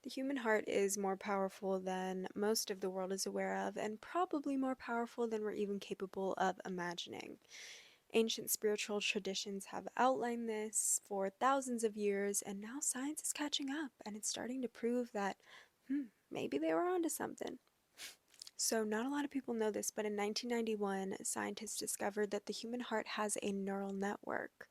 The human heart is more powerful than most of the world is aware of, and probably more powerful than we're even capable of imagining. Ancient spiritual traditions have outlined this for thousands of years, and now science is catching up and it's starting to prove that, maybe they were onto something. So, not a lot of people know this, but in 1991, scientists discovered that the human heart has a neural network.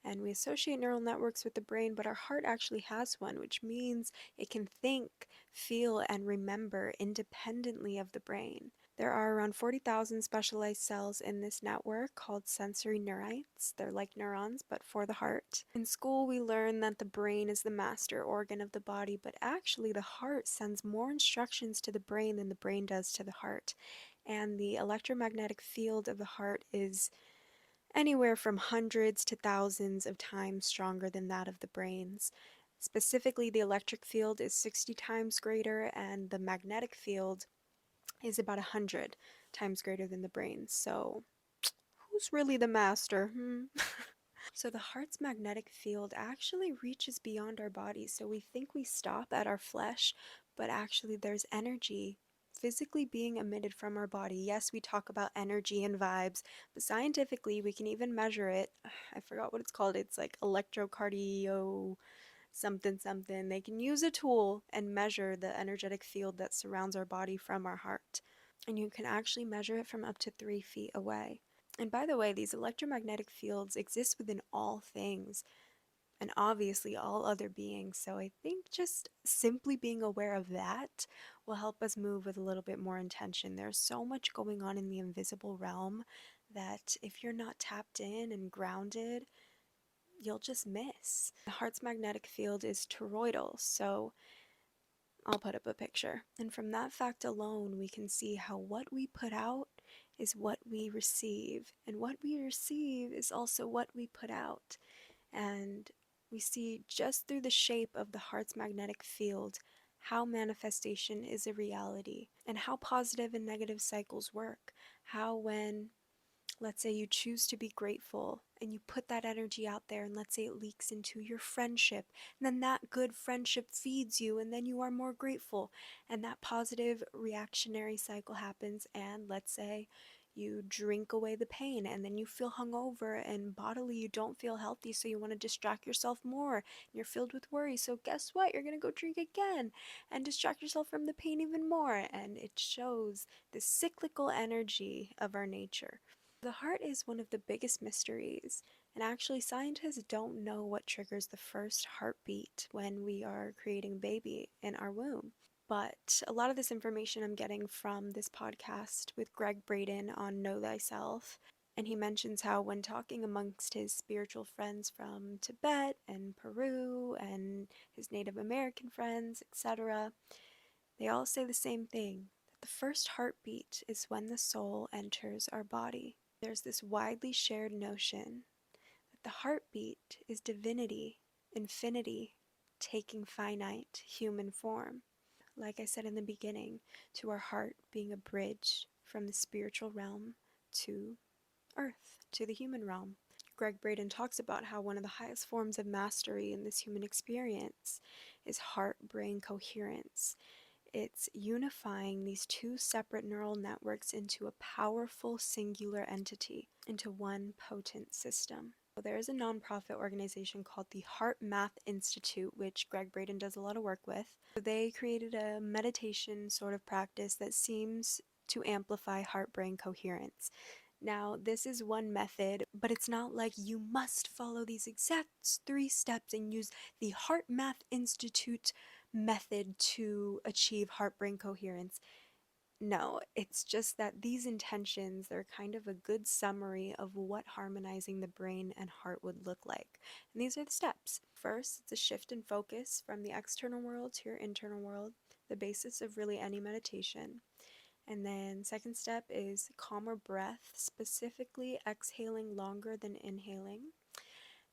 And we associate neural networks with the brain, but our heart actually has one, which means it can think, feel, and remember independently of the brain. There are around 40,000 specialized cells in this network called sensory neurites. They're like neurons, but for the heart. In school, we learn that the brain is the master organ of the body, but actually, the heart sends more instructions to the brain than the brain does to the heart. And the electromagnetic field of the heart is anywhere from hundreds to thousands of times stronger than that of the brain's. Specifically, the electric field is 60 times greater, and the magnetic field is about 100 times greater than the brain's. So, who's really the master? So, the heart's magnetic field actually reaches beyond our body. So, we think we stop at our flesh, but actually, there's energy physically being emitted from our body. Yes, we talk about energy and vibes, but scientifically, we can even measure it. I forgot what it's called. It's like electrocardio something something. They can use a tool and measure the energetic field that surrounds our body from our heart. And you can actually measure it from up to 3 feet away. And by the way, these electromagnetic fields exist within all things and obviously all other beings. So I think just simply being aware of that will help us move with a little bit more intention. There's so much going on in the invisible realm that if you're not tapped in and grounded, you'll just miss. The heart's magnetic field is toroidal, so I'll put up a picture. And from that fact alone, we can see how what we put out is what we receive, and what we receive is also what we put out. And we see just through the shape of the heart's magnetic field how manifestation is a reality, and how positive and negative cycles work. How, when let's say you choose to be grateful and you put that energy out there, and let's say it leaks into your friendship, and then that good friendship feeds you, and then you are more grateful, and that positive reactionary cycle happens. And let's say you drink away the pain, and then you feel hungover, and bodily you don't feel healthy, so you want to distract yourself more, and you're filled with worry. So, guess what? You're going to go drink again and distract yourself from the pain even more. And it shows the cyclical energy of our nature. The heart is one of the biggest mysteries, and actually, scientists don't know what triggers the first heartbeat when we are creating a baby in our womb. But a lot of this information I'm getting from this podcast with Greg Braden on Know Thyself. And he mentions how, when talking amongst his spiritual friends from Tibet and Peru and his Native American friends, etc., they all say the same thing, that the first heartbeat is when the soul enters our body. There's this widely shared notion that the heartbeat is divinity, infinity, taking finite human form. Like I said in the beginning, to our heart being a bridge from the spiritual realm to earth, to the human realm. Greg Braden talks about how one of the highest forms of mastery in this human experience is heart brain coherence. It's unifying these two separate neural networks into a powerful singular entity, into one potent system. There is a nonprofit organization called the Heart Math Institute, which Greg Braden does a lot of work with. They created a meditation sort of practice that seems to amplify heart brain coherence. Now, this is one method, but it's not like you must follow these exact 3 steps and use the Heart Math Institute method to achieve heart brain coherence. No, it's just that these intentions, they're kind of a good summary of what harmonizing the brain and heart would look like. And these are the steps. First, it's a shift in focus from the external world to your internal world, the basis of really any meditation. And then second step is calmer breath, specifically exhaling longer than inhaling.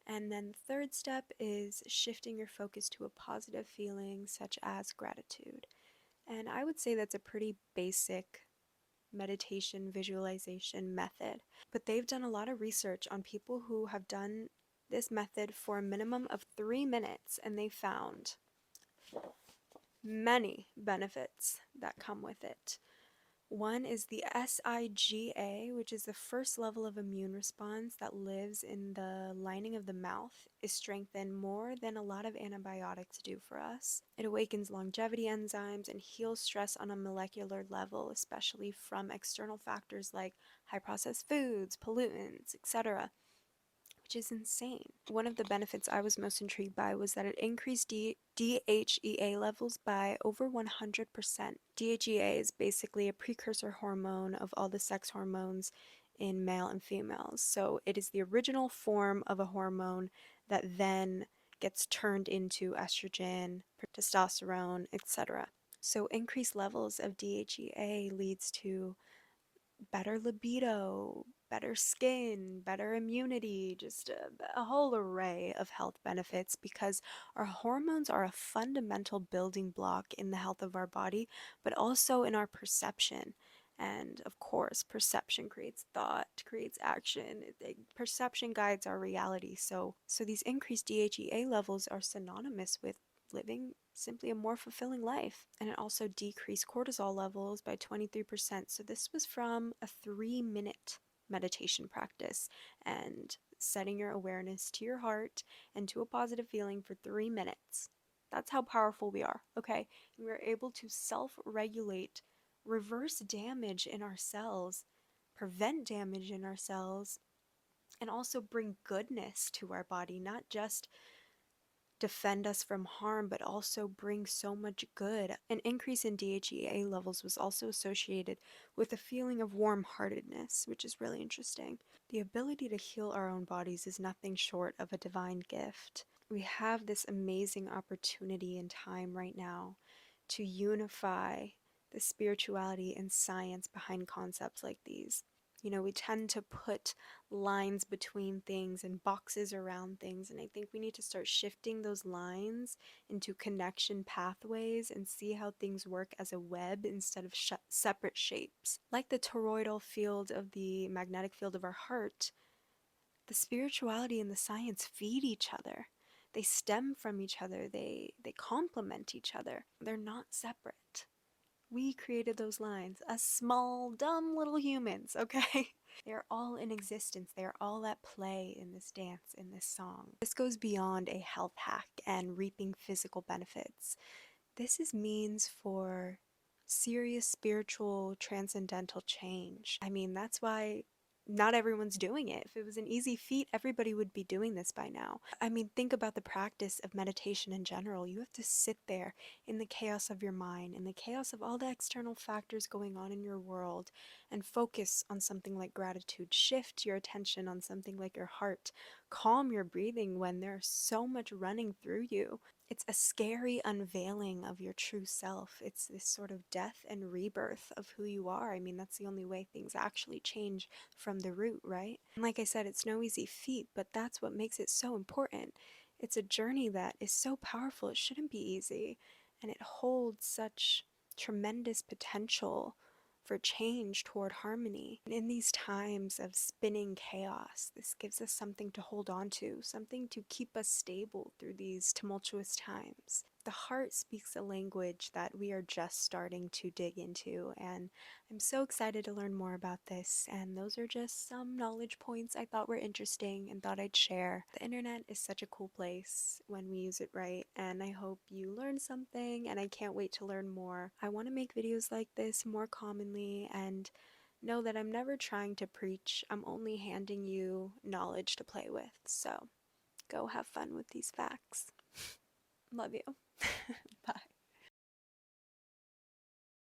And then the third step is shifting your focus to a positive feeling such as gratitude. And I would say that's a pretty basic meditation visualization method. But they've done a lot of research on people who have done this method for a minimum of 3 minutes, and they found many benefits that come with it. One is the SIGA, which is the first level of immune response that lives in the lining of the mouth, is strengthened more than a lot of antibiotics do for us. It awakens longevity enzymes and heals stress on a molecular level, especially from external factors like high processed foods, pollutants, etc., which is insane. One of the benefits I was most intrigued by was that it increased DHEA levels by over 100%. DHEA is basically a precursor hormone of all the sex hormones in male and females. So it is the original form of a hormone that then gets turned into estrogen, testosterone, etc. So increased levels of DHEA leads to better libido, better skin, better immunity, just a whole array of health benefits because our hormones are a fundamental building block in the health of our body, but also in our perception. And of course, perception creates thought, creates action. Perception guides our reality. So these increased DHEA levels are synonymous with living simply a more fulfilling life. And it also decreased cortisol levels by 23%. So this was from a 3-minute meditation practice and setting your awareness to your heart and to a positive feeling for 3 minutes. That's how powerful we are, okay? And we're able to self regulate, reverse damage in our cells, prevent damage in our cells, and also bring goodness to our body, not just defend us from harm, but also bring so much good. An increase in DHEA levels was also associated with a feeling of warm-heartedness, which is really interesting. The ability to heal our own bodies is nothing short of a divine gift. We have this amazing opportunity in time right now to unify the spirituality and science behind concepts like these. You know, we tend to put lines between things and boxes around things, and I think we need to start shifting those lines into connection pathways and see how things work as a web instead of separate shapes. Like the toroidal field of the magnetic field of our heart, the spirituality and the science feed each other. They stem from each other, they complement each other. They're not separate. We created those lines as small, dumb little humans, okay? They're all in existence. They're all at play in this dance, in this song. This goes beyond a health hack and reaping physical benefits. This is means for serious spiritual transcendental change. I mean, that's why not everyone's doing it. If it was an easy feat, everybody would be doing this by now. I mean, think about the practice of meditation in general. You have to sit there in the chaos of your mind, in the chaos of all the external factors going on in your world, and focus on something like gratitude. Shift your attention on something like your heart. Calm your breathing when there's so much running through you. It's a scary unveiling of your true self. It's this sort of death and rebirth of who you are. I mean, that's the only way things actually change from the root, right? And like I said, it's no easy feat, but that's what makes it so important. It's a journey that is so powerful, it shouldn't be easy, and it holds such tremendous potential for change toward harmony. And in these times of spinning chaos, this gives us something to hold on to, something to keep us stable through these tumultuous times. The heart speaks a language that we are just starting to dig into, and I'm so excited to learn more about this, and those are just some knowledge points I thought were interesting and thought I'd share. The internet is such a cool place when we use it right, and I hope you learned something, and I can't wait to learn more. I want to make videos like this more commonly, and know that I'm never trying to preach. I'm only handing you knowledge to play with, so go have fun with these facts. Love you. Bye.